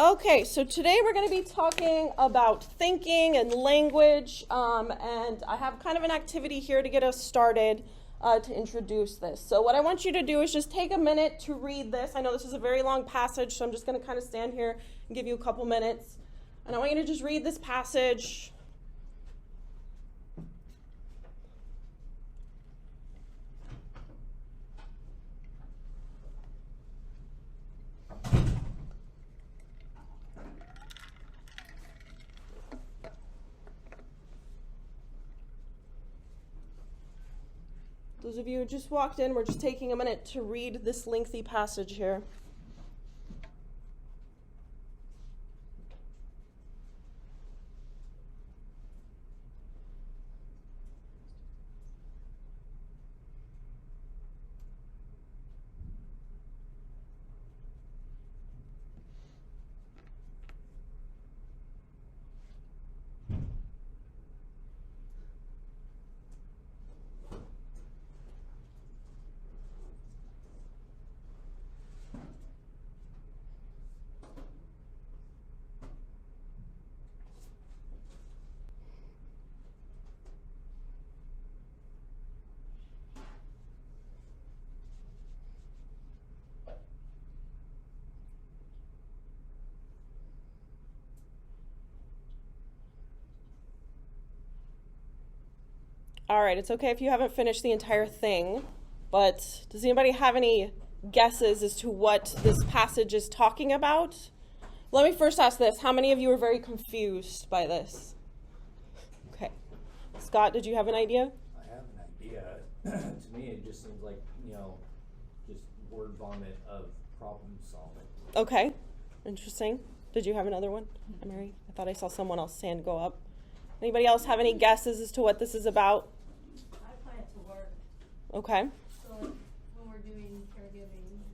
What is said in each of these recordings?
Okay, so today we're going to be talking about thinking and language, and I have kind of an activity here to get us started to introduce this. So what I want you to do is just take a minute to read this. I know this is a very long passage, so I'm just going to kind of stand here and give you a couple minutes. And I want you to just read this passage. Those of you who just walked in, we're just taking a minute to read this lengthy passage here. All right, it's okay if you haven't finished the entire thing, but does anybody have any guesses as to what this passage is talking about? Let me first ask this. How many of you are very confused by this? Okay. Scott, did you have an idea? I have an idea. To me, it just seems like, just word vomit of problem solving. Okay. Interesting. Did you have another one, Mary? I thought I saw someone else's hand go up. Anybody else have any guesses as to what this is about? I apply it to work. Okay. So when we're doing caregiving,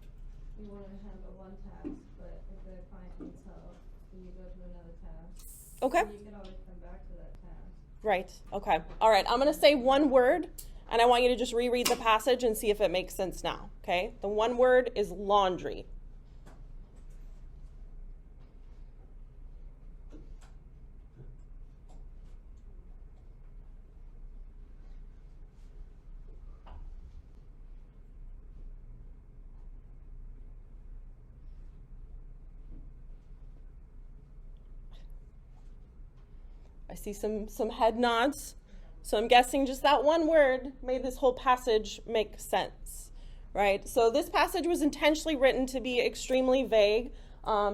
we want to handle one task, but if the client needs help, then you go to another task. Okay. And you can always come back to that task. Right. Okay. All right. I'm going to say one word, and I want you to just reread the passage and see if it makes sense now. Okay. The one word is laundry. I see some head nods. So I'm guessing just that one word made this whole passage make sense, right? So this passage was intentionally written to be extremely vague.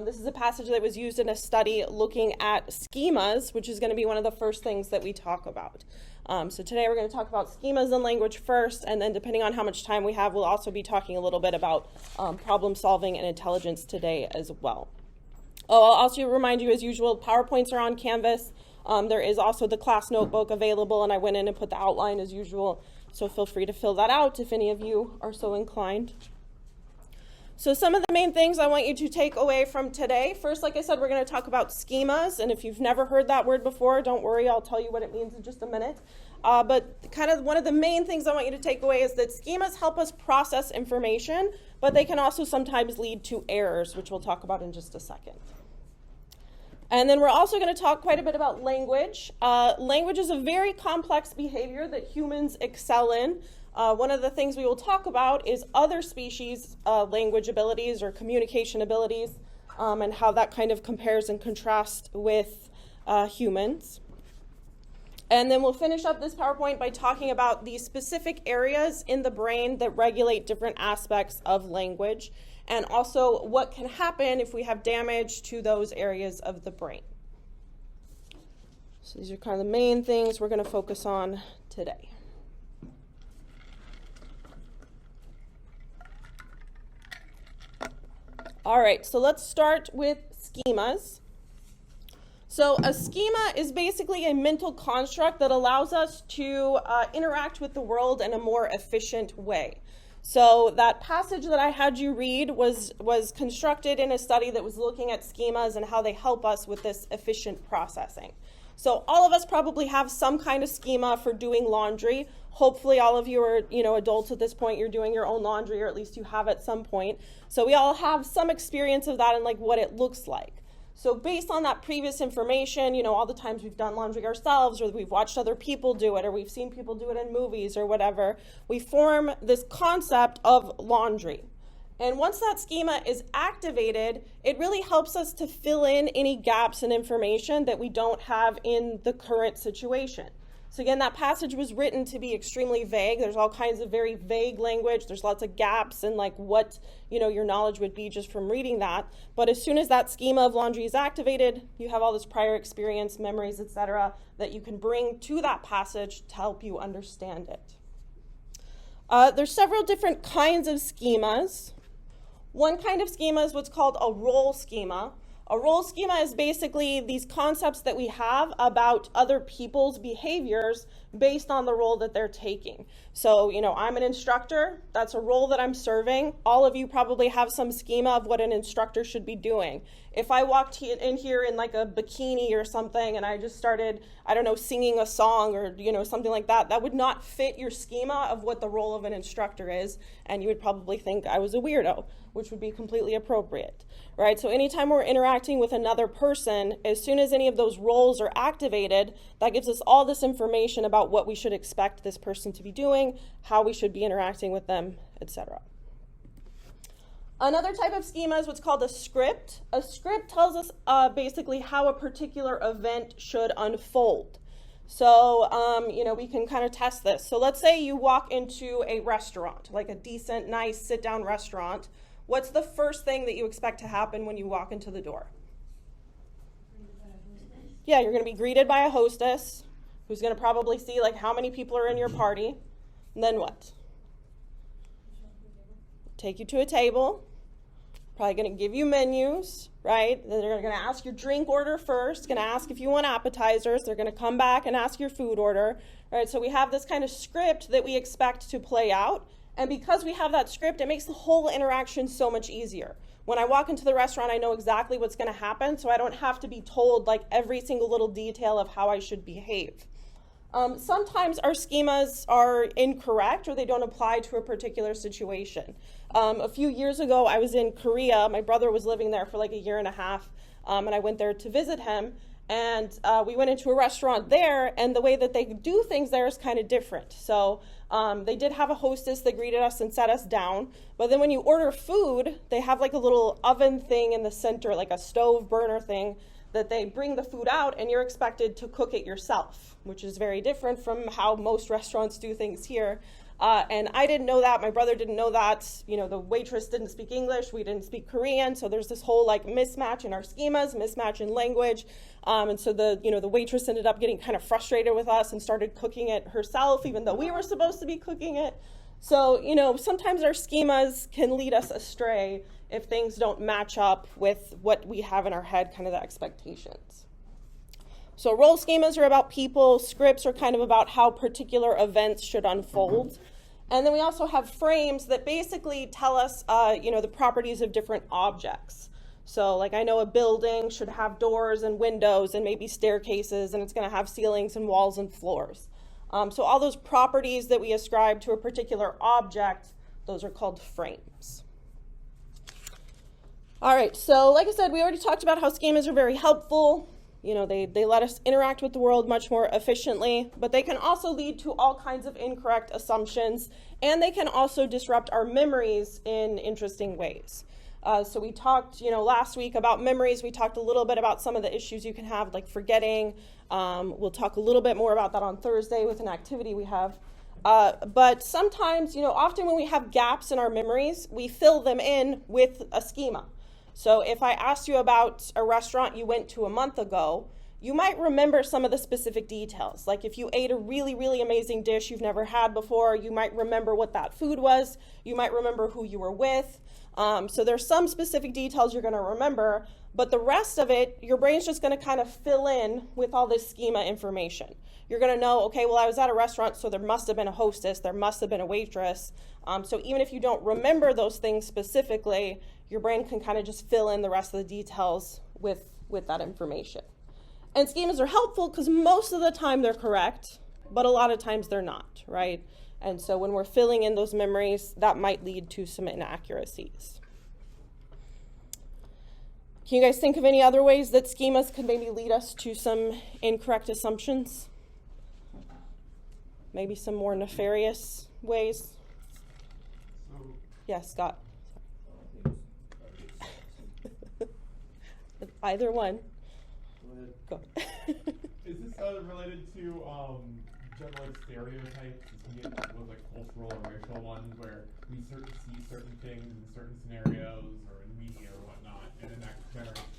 This is a passage that was used in a study looking at schemas, which is going to be one of the first things that we talk about. So today we're going to talk about schemas and language first, and then depending on how much time we have, we'll also be talking a little bit about problem solving and intelligence today as well. Oh, I'll also remind you, as usual, PowerPoints are on Canvas. There is also the class notebook available, and I went in and put the outline as usual, so feel free to fill that out if any of you are so inclined. So some of the main things I want you to take away from today. First, like I said, we're going to talk about schemas, and if you've never heard that word before, don't worry, I'll tell you what it means in just a minute. But kind of one of the main things I want you to take away is that schemas help us process information, but they can also sometimes lead to errors, which we'll talk about in just a second. And then we're also going to talk quite a bit about language. Language is a very complex behavior that humans excel in. One of the things we will talk about is other species' language abilities or communication abilities, and how that kind of compares and contrasts with humans. And then we'll finish up this PowerPoint by talking about the specific areas in the brain that regulate different aspects of language, and also what can happen if we have damage to those areas of the brain. So these are kind of the main things we're going to focus on today. All right, so let's start with schemas. So a schema is basically a mental construct that allows us to interact with the world in a more efficient way. So that passage that I had you read was constructed in a study that was looking at schemas and how they help us with this efficient processing. So all of us probably have some kind of schema for doing laundry. Hopefully all of you are, adults at this point, you're doing your own laundry, or at least you have at some point. So we all have some experience of that and like what it looks like. So based on that previous information, all the times we've done laundry ourselves, or we've watched other people do it, or we've seen people do it in movies or whatever, we form this concept of laundry. And once that schema is activated, it really helps us to fill in any gaps in information that we don't have in the current situation. So again, that passage was written to be extremely vague. There's all kinds of very vague language. There's lots of gaps in like what, your knowledge would be just from reading that. But as soon as that schema of laundry is activated, you have all this prior experience, memories, etc., that you can bring to that passage to help you understand it. There's several different kinds of schemas. One kind of schema is what's called a role schema. A role schema is basically these concepts that we have about other people's behaviors based on the role that they're taking. So, I'm an instructor. That's a role that I'm serving. All of you probably have some schema of what an instructor should be doing. If I walked in here in like a bikini or something and I just started, singing a song or, something like that, that would not fit your schema of what the role of an instructor is, and you would probably think I was a weirdo, which would be completely appropriate, right? So anytime we're interacting with another person, as soon as any of those roles are activated, that gives us all this information about what we should expect this person to be doing, how we should be interacting with them, etc. Another type of schema is what's called a script. A script tells us basically how a particular event should unfold. So, we can kind of test this. So let's say you walk into a restaurant, like a decent, nice sit-down restaurant. What's the first thing that you expect to happen when you walk into the door? Yeah, you're going to be greeted by a hostess who's going to probably see like how many people are in your party. And then what? Take you to a table. Probably going to give you menus, right? Then they're going to ask your drink order first, going to ask if you want appetizers. They're going to come back and ask your food order, right? So we have this kind of script that we expect to play out. And because we have that script, it makes the whole interaction so much easier. When I walk into the restaurant, I know exactly what's going to happen, so I don't have to be told like every single little detail of how I should behave. Sometimes our schemas are incorrect or they don't apply to a particular situation. A few years ago, I was in Korea. My brother was living there for like a year and a half, and I went there to visit him. And we went into a restaurant there, and the way that they do things there is kind of different. So they did have a hostess that greeted us and sat us down. But then when you order food, they have like a little oven thing in the center, like a stove burner thing, that they bring the food out, and you're expected to cook it yourself, which is very different from how most restaurants do things here. And I didn't know that. My brother didn't know that. The waitress didn't speak English. We didn't speak Korean. So there's this whole like mismatch in our schemas, mismatch in language. And so the waitress ended up getting kind of frustrated with us and started cooking it herself, even though we were supposed to be cooking it. So, sometimes our schemas can lead us astray if things don't match up with what we have in our head, kind of the expectations. So role schemas are about people. Scripts are kind of about how particular events should unfold. And then we also have frames that basically tell us, the properties of different objects. So like I know a building should have doors and windows and maybe staircases, and it's going to have ceilings and walls and floors. So all those properties that we ascribe to a particular object, those are called frames. All right, so like I said, we already talked about how schemas are very helpful. They let us interact with the world much more efficiently, but they can also lead to all kinds of incorrect assumptions, and they can also disrupt our memories in interesting ways. So we talked, last week about memories. We talked a little bit about some of the issues you can have, like forgetting. We'll talk a little bit more about that on Thursday with an activity we have. But sometimes, often when we have gaps in our memories, we fill them in with a schema. So if I asked you about a restaurant you went to a month ago, you might remember some of the specific details. Like if you ate a really, really amazing dish you've never had before, you might remember what that food was. You might remember who you were with. So there's some specific details you're going to remember, but the rest of it, your brain's just going to kind of fill in with all this schema information. You're going to know, okay, well, I was at a restaurant, so there must have been a hostess, there must have been a waitress. So even if you don't remember those things specifically, your brain can kind of just fill in the rest of the details with that information. And schemas are helpful because most of the time they're correct, but a lot of times they're not, right? And so when we're filling in those memories, that might lead to some inaccuracies. Can you guys think of any other ways that schemas could maybe lead us to some incorrect assumptions? Maybe some more nefarious ways? Yes, Scott. Either one. Go. Is this related to general stereotypes with like cultural or racial ones where we see certain things in certain scenarios or in media or whatnot, and then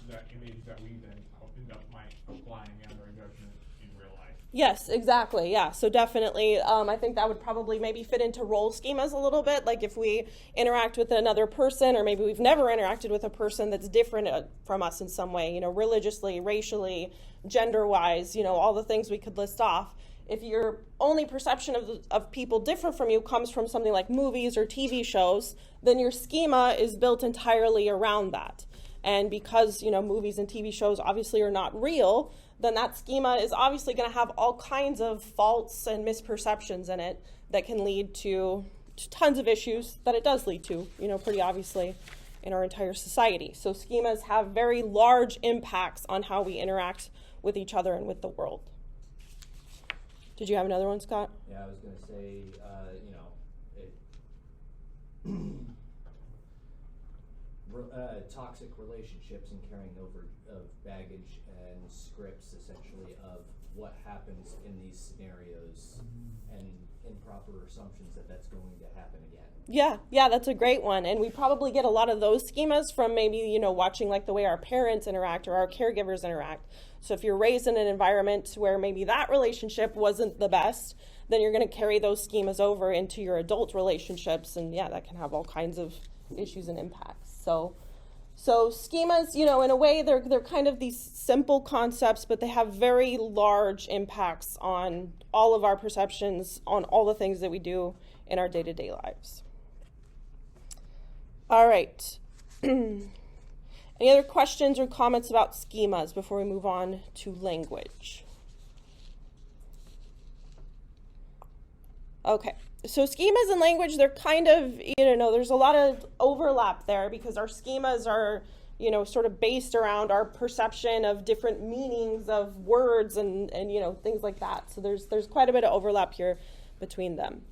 that image that we then end up applying under a judgment in real life? Yes, exactly. Yeah. So definitely, I think that would probably maybe fit into role schemas a little bit. Like if we interact with another person, or maybe we've never interacted with a person that's different from us in some way, religiously, racially, gender-wise, all the things we could list off. If your only perception of people different from you comes from something like movies or TV shows, then your schema is built entirely around that. And because, movies and TV shows obviously are not real, then that schema is obviously going to have all kinds of faults and misperceptions in it that can lead to tons of issues that it does lead to, pretty obviously in our entire society. So schemas have very large impacts on how we interact with each other and with the world. Did you have another one, Scott? Yeah, I was going to say, toxic relationships and carrying over of baggage and scripts, essentially, of what happens in these scenarios and improper assumptions that that's going to happen again. Yeah, that's a great one. And we probably get a lot of those schemas from maybe, watching like the way our parents interact or our caregivers interact. So if you're raised in an environment where maybe that relationship wasn't the best, then you're going to carry those schemas over into your adult relationships. And yeah, that can have all kinds of issues and impacts. So schemas, in a way, they're kind of these simple concepts, but they have very large impacts on all of our perceptions, on all the things that we do in our day-to-day lives. All right. Any other questions or comments about schemas before we move on to language? Okay. So schemas and language, they're kind of, there's a lot of overlap there because our schemas are, sort of based around our perception of different meanings of words and things like that. So there's quite a bit of overlap here between them.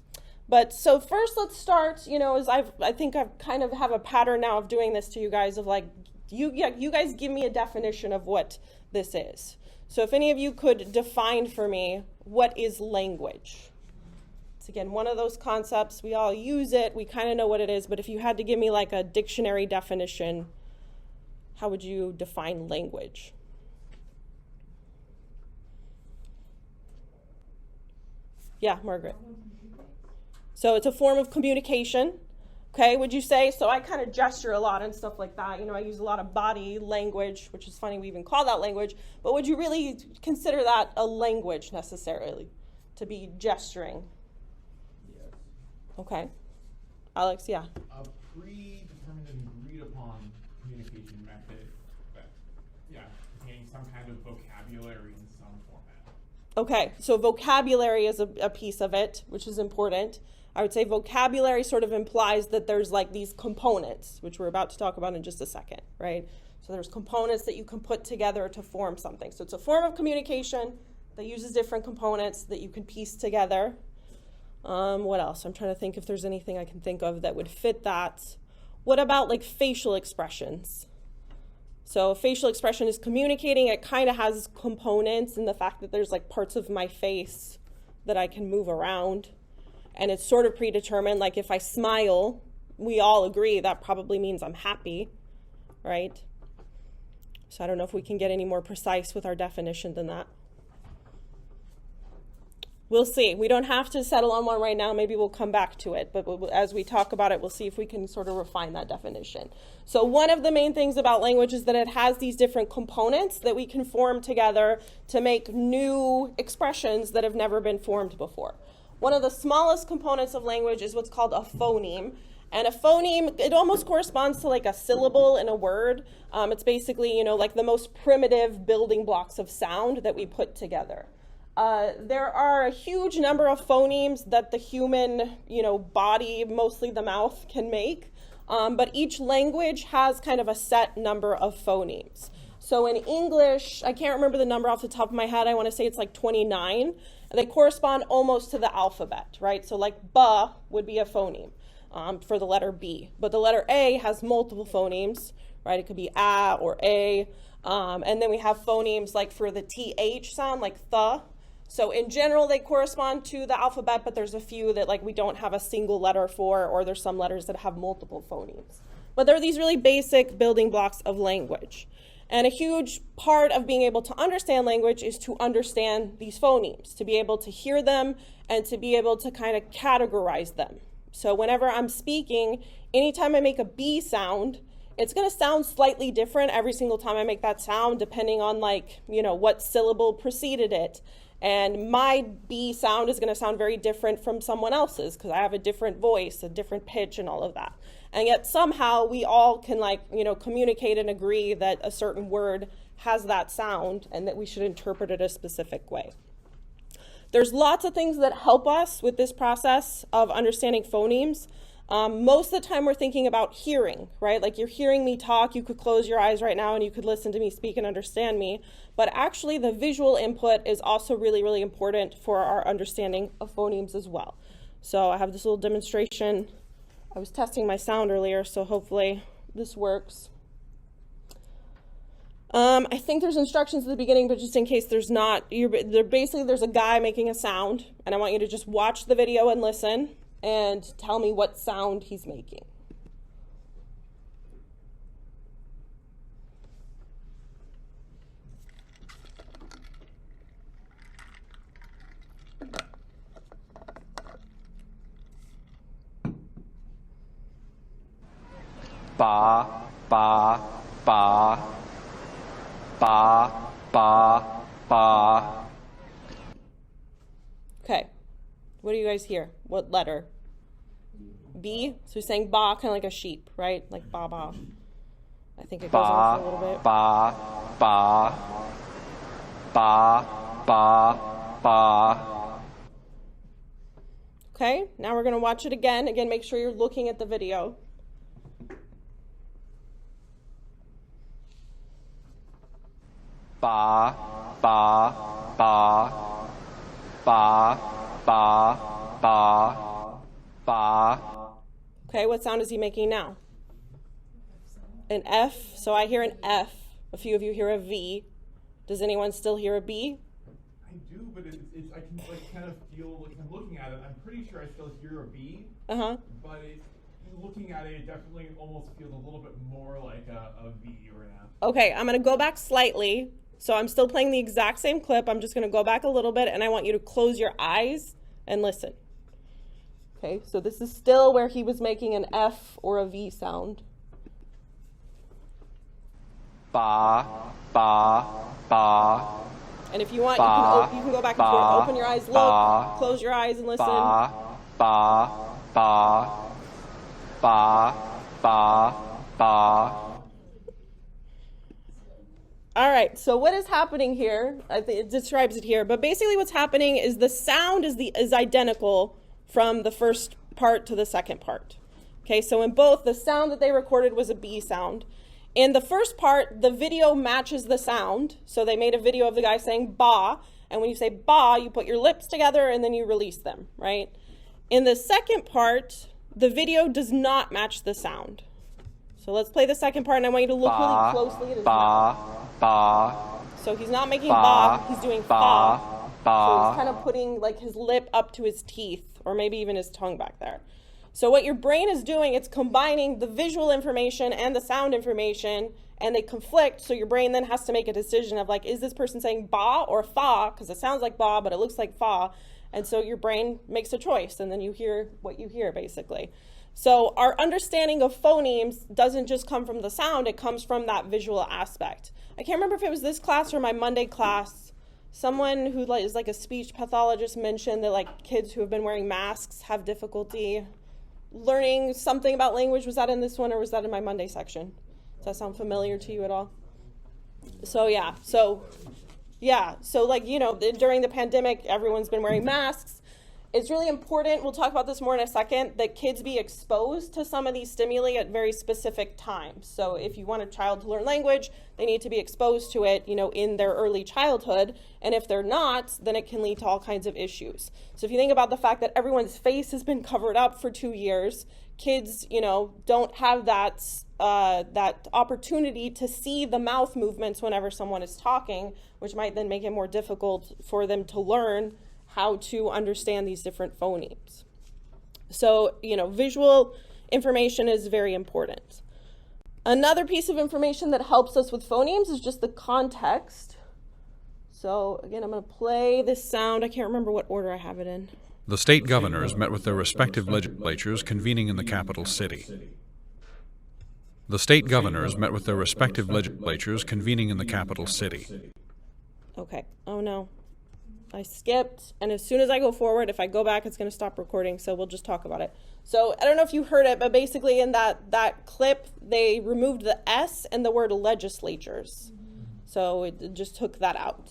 But so first let's start, as I think I've kind of have a pattern now of doing this to you guys of like, you guys give me a definition of what this is. So if any of you could define for me, what is language? It's again one of those concepts, we all use it, we kind of know what it is, but if you had to give me like a dictionary definition, how would you define language? Yeah, Margaret. So it's a form of communication, okay, would you say? So I kind of gesture a lot and stuff like that. I use a lot of body language, which is funny we even call that language, but would you really consider that a language necessarily, to be gesturing? Okay. Alex, yeah. A predetermined and agreed upon communication method that, containing some kind of vocabulary in some format. Okay, so vocabulary is a piece of it, which is important. I would say vocabulary sort of implies that there's like these components, which we're about to talk about in just a second, right? So there's components that you can put together to form something. So it's a form of communication that uses different components that you can piece together. What else? I'm trying to think if there's anything I can think of that would fit that. What about like facial expressions? So facial expression is communicating. It kind of has components in the fact that there's like parts of my face that I can move around. And it's sort of predetermined. Like if I smile, we all agree that probably means I'm happy, right? So I don't know if we can get any more precise with our definition than that. We'll see. We don't have to settle on one right now. Maybe we'll come back to it. But as we talk about it, we'll see if we can sort of refine that definition. So one of the main things about language is that it has these different components that we can form together to make new expressions that have never been formed before. One of the smallest components of language is what's called a phoneme. And a phoneme, it almost corresponds to like a syllable in a word. It's basically, like the most primitive building blocks of sound that we put together. There are a huge number of phonemes that the human, body, mostly the mouth, can make. but each language has kind of a set number of phonemes. So in English, I can't remember the number off the top of my head. I want to say it's like 29. They correspond almost to the alphabet, right? So like ba would be a phoneme for the letter B. But the letter A has multiple phonemes, right? It could be a or a. And then we have phonemes like for the TH sound, like th. So in general, they correspond to the alphabet, but there's a few that like we don't have a single letter for, or there's some letters that have multiple phonemes. But there are these really basic building blocks of language. And a huge part of being able to understand language is to understand these phonemes, to be able to hear them and to be able to kind of categorize them. So whenever I'm speaking, anytime I make a B sound, it's going to sound slightly different every single time I make that sound, depending on like, what syllable preceded it. And my B sound is going to sound very different from someone else's because I have a different voice, a different pitch, and all of that. And yet somehow we all can communicate and agree that a certain word has that sound and that we should interpret it a specific way. There's lots of things that help us with this process of understanding phonemes. Most of the time we're thinking about hearing, right? Like you're hearing me talk, you could close your eyes right now and you could listen to me speak and understand me. But actually the visual input is also really, really important for our understanding of phonemes as well. So I have this little demonstration. I was testing my sound earlier, so hopefully this works. I think there's instructions at the beginning, but just in case there's not, there's a guy making a sound, and I want you to just watch the video and listen and tell me what sound he's making. Ba, ba, ba, ba, ba, ba. Okay, what do you guys hear? What letter? B? So he's saying ba, kind of like a sheep, right? Like ba, ba. I think it goes on for a little bit. Ba, ba, ba, ba, ba. Okay, now we're going to watch it again. Again, make sure you're looking at the video. Ba, ba, ba, ba, ba, ba, ba. Okay, what sound is he making now? An F. So I hear an F. A few of you hear a V. Does anyone still hear a B? I do, but I can kind of feel, I'm looking at it, I'm pretty sure I still hear a B. Uh-huh. But looking at it, it definitely almost feels a little bit more like a V or an F. Okay, I'm going to go back slightly. So I'm still playing the exact same clip. I'm just going to go back a little bit, and I want you to close your eyes and listen. Okay, so this is still where he was making an F or a V sound. Ba, ba, ba. And if you want, Ba, you can go back and ba, forth. Open your eyes, look, ba, close your eyes, and listen. Ba, ba, ba, ba, ba, ba. All right, so what is happening here? I think it describes it here, but basically what's happening is the sound is identical from the first part to the second part. Okay, so in both, the sound that they recorded was a B sound. In the first part, the video matches the sound. So they made a video of the guy saying ba, and when you say ba, you put your lips together and then you release them, right? In the second part, the video does not match the sound. So let's play the second part, and I want you to look really closely at his mouth. Ba. So he's not making ba, he's doing fa. So he's kind of putting like his lip up to his teeth, or maybe even his tongue back there. So what your brain is doing, it's combining the visual information and the sound information, and they conflict, so your brain then has to make a decision of like, is this person saying ba or fa? Because it sounds like ba, but it looks like fa. And so your brain makes a choice, and then you hear what you hear, basically. So our understanding of phonemes doesn't just come from the sound, it comes from that visual aspect. I can't remember if it was this class or my Monday class. Someone who is like a speech pathologist mentioned that like kids who have been wearing masks have difficulty learning something about language. Was that in this one or was that in my Monday section? Does that sound familiar to you at all? So like, during the pandemic, everyone's been wearing masks. It's really important, we'll talk about this more in a second, that kids be exposed to some of these stimuli at very specific times. So if you want a child to learn language, they need to be exposed to it, in their early childhood. And if they're not, then it can lead to all kinds of issues. So if you think about the fact that everyone's face has been covered up for 2 years, kids, don't have that opportunity to see the mouth movements whenever someone is talking, which might then make it more difficult for them to learn how to understand these different phonemes. So, visual information is very important. Another piece of information that helps us with phonemes is just the context. So again, I'm going to play this sound. I can't remember what order I have it in. The state governors met with their respective legislatures convening in the capital city. The state governors met with their respective legislatures convening in the capital city. Okay. Oh no. I skipped, and as soon as I go forward, if I go back, it's going to stop recording, so we'll just talk about it. So I don't know if you heard it, but basically in that clip, they removed the S and the word legislatures. So it just took that out.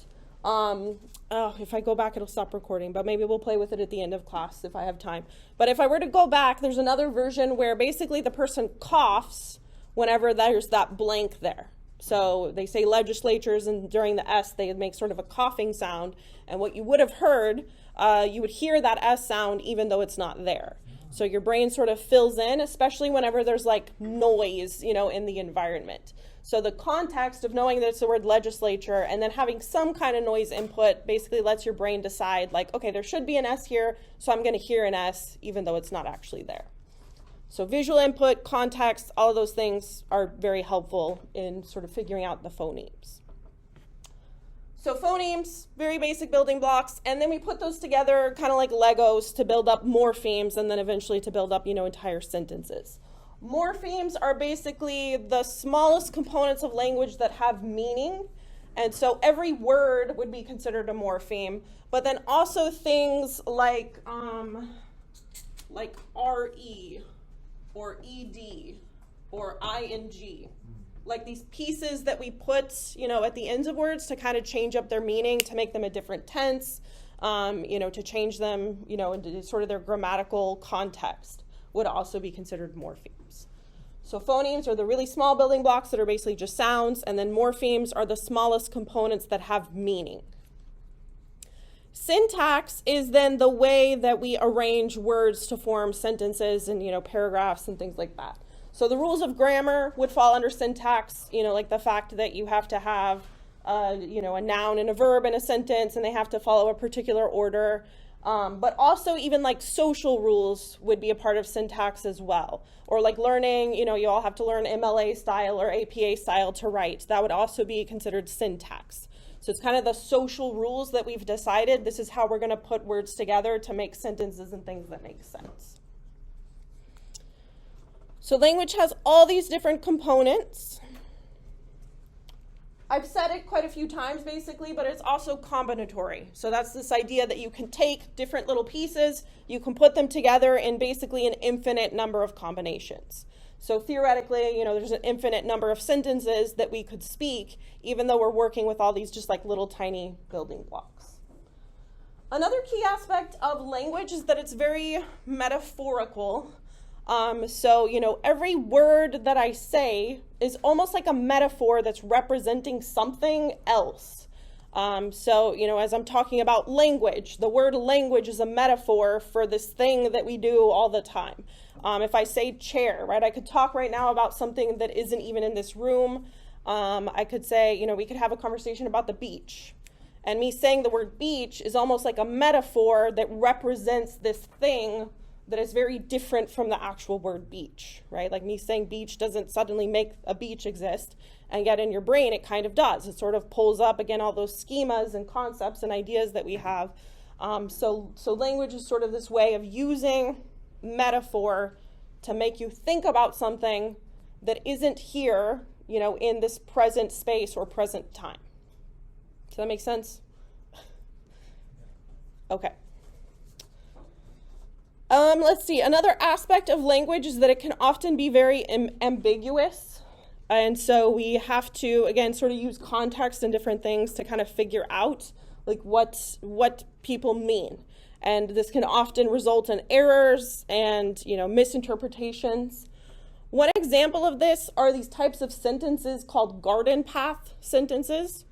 If I go back, it'll stop recording, but maybe we'll play with it at the end of class if I have time. But if I were to go back, there's another version where basically the person coughs whenever there's that blank there. So they say legislatures, and during the S, they make sort of a coughing sound. And what you would have heard, you would hear that S sound even though it's not there. So your brain sort of fills in, especially whenever there's like noise, in the environment. So the context of knowing that it's the word legislature and then having some kind of noise input basically lets your brain decide, like, okay, there should be an S here, so I'm going to hear an S even though it's not actually there. So visual input, context, all of those things are very helpful in sort of figuring out the phonemes. So phonemes, very basic building blocks, and then we put those together kind of like Legos to build up morphemes and then eventually to build up, entire sentences. Morphemes are basically the smallest components of language that have meaning, and so every word would be considered a morpheme, but then also things like RE, or ED, or ING, like these pieces that we put, at the ends of words to kind of change up their meaning, to make them a different tense, to change them, into sort of their grammatical context, would also be considered morphemes. So phonemes are the really small building blocks that are basically just sounds, and then morphemes are the smallest components that have meaning. Syntax is then the way that we arrange words to form sentences and, paragraphs and things like that. So the rules of grammar would fall under syntax, like the fact that you have to have, a noun and a verb in a sentence, and they have to follow a particular order. But also even like social rules would be a part of syntax as well. Or like learning, you all have to learn MLA style or APA style to write. That would also be considered syntax. So it's kind of the social rules that we've decided. This is how we're going to put words together to make sentences and things that make sense. So language has all these different components. I've said it quite a few times basically, but it's also combinatory. So that's this idea that you can take different little pieces, you can put them together in basically an infinite number of combinations. So theoretically, there's an infinite number of sentences that we could speak, even though we're working with all these just like little tiny building blocks. Another key aspect of language is that it's very metaphorical. So, every word that I say is almost like a metaphor that's representing something else. So, as I'm talking about language, the word language is a metaphor for this thing that we do all the time. If I say chair, right, I could talk right now about something that isn't even in this room. I could say, we could have a conversation about the beach. And me saying the word beach is almost like a metaphor that represents this thing that is very different from the actual word beach, right? Like me saying beach doesn't suddenly make a beach exist, and yet in your brain it kind of does. It sort of pulls up, again, all those schemas and concepts and ideas that we have. So language is sort of this way of using metaphor to make you think about something that isn't here, in this present space or present time. Does that make sense? Okay. Let's see. Another aspect of language is that it can often be very ambiguous. And so we have to, again, sort of use context and different things to kind of figure out like what people mean. And this can often result in errors and, misinterpretations. One example of this are these types of sentences called garden path sentences.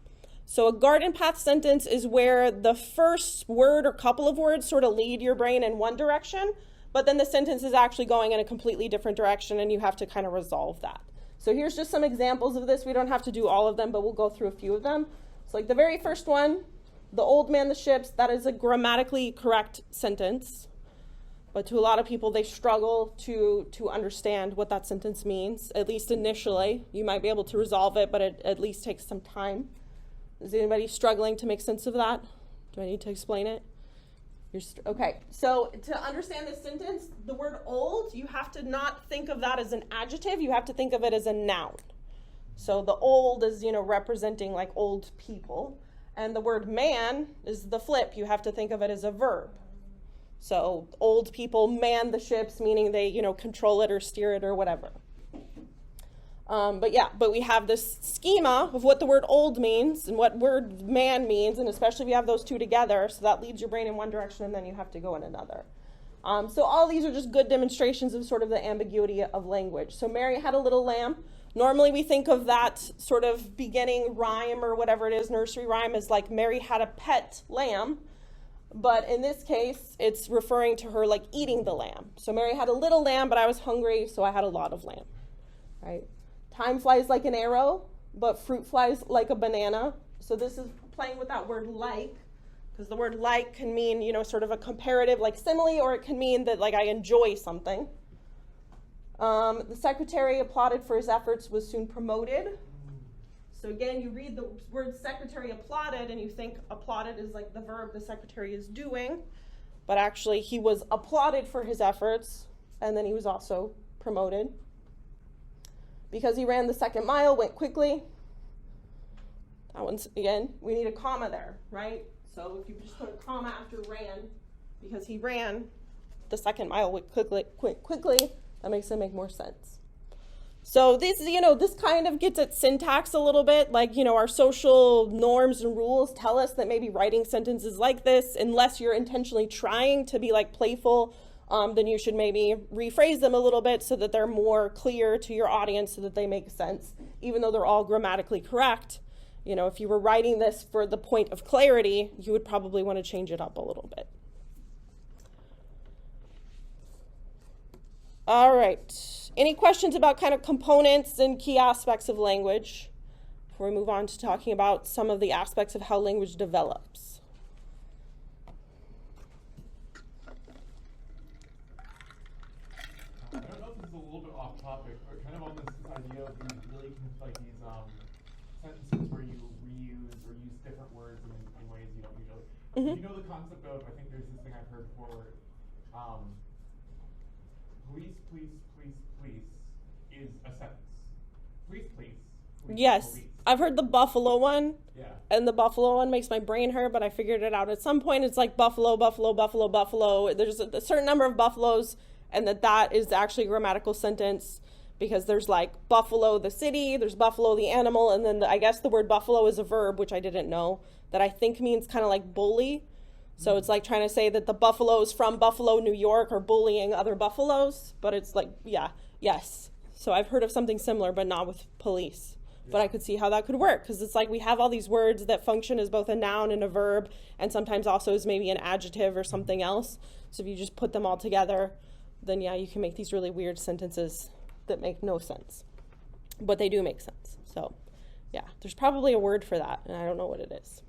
So a garden path sentence is where the first word or couple of words sort of lead your brain in one direction, but then the sentence is actually going in a completely different direction, and you have to kind of resolve that. So here's just some examples of this. We don't have to do all of them, but we'll go through a few of them. So like the very first one, the old man the ships, that is a grammatically correct sentence. But to a lot of people, they struggle to understand what that sentence means, at least initially. You might be able to resolve it, but it at least takes some time. Is anybody struggling to make sense of that? Do I need to explain it? Okay, so to understand this sentence, the word old, you have to not think of that as an adjective. You have to think of it as a noun. So the old is, representing like old people. And the word man is the flip. You have to think of it as a verb. So old people man the ships, meaning they, control it or steer it or whatever. But we have this schema of what the word old means and what word man means, and especially if you have those two together, so that leads your brain in one direction and then you have to go in another. So all these are just good demonstrations of sort of the ambiguity of language. So Mary had a little lamb. Normally we think of that sort of beginning rhyme or whatever it is, nursery rhyme, as like Mary had a pet lamb. But in this case, it's referring to her like eating the lamb. So Mary had a little lamb, but I was hungry, so I had a lot of lamb, right? Time flies like an arrow, but fruit flies like a banana. So this is playing with that word like, because the word like can mean, sort of a comparative, like simile, or it can mean that like I enjoy something. The secretary applauded for his efforts, was soon promoted. So again, you read the word secretary applauded and you think applauded is like the verb the secretary is doing, but actually he was applauded for his efforts, and then he was also promoted. Because he ran the second mile, went quickly. That one's, again, we need a comma there, right? So if you just put a comma after ran, because he ran the second mile went quickly, that makes it make more sense. So this, this kind of gets at syntax a little bit, like, our social norms and rules tell us that maybe writing sentences like this, unless you're intentionally trying to be like playful, then you should maybe rephrase them a little bit so that they're more clear to your audience so that they make sense, even though they're all grammatically correct. If you were writing this for the point of clarity, you would probably want to change it up a little bit. All right. Any questions about kind of components and key aspects of language before we move on to talking about some of the aspects of how language develops? I don't know if this is a little bit off topic, but kind of on this idea of these really like these sentences where you reuse or use different words in ways you don't usually. Mm-hmm. You know the concept of, I think there's this thing I've heard before where police is a sentence. Police. Yes, police. I've heard the buffalo one. Yeah. And the buffalo one makes my brain hurt, but I figured it out. At some point, it's like buffalo. There's a certain number of buffaloes, and that is actually a grammatical sentence, because there's like buffalo the city, there's buffalo the animal, and then I guess the word buffalo is a verb, which I didn't know, that I think means kind of like bully. So it's like trying to say that the buffaloes from Buffalo, New York are bullying other buffaloes, but it's like, yes. So I've heard of something similar, but not with police. But I could see how that could work, because it's like we have all these words that function as both a noun and a verb, and sometimes also as maybe an adjective or something else. So if you just put them all together, then you can make these really weird sentences that make no sense. But they do make sense. So there's probably a word for that, and I don't know what it is.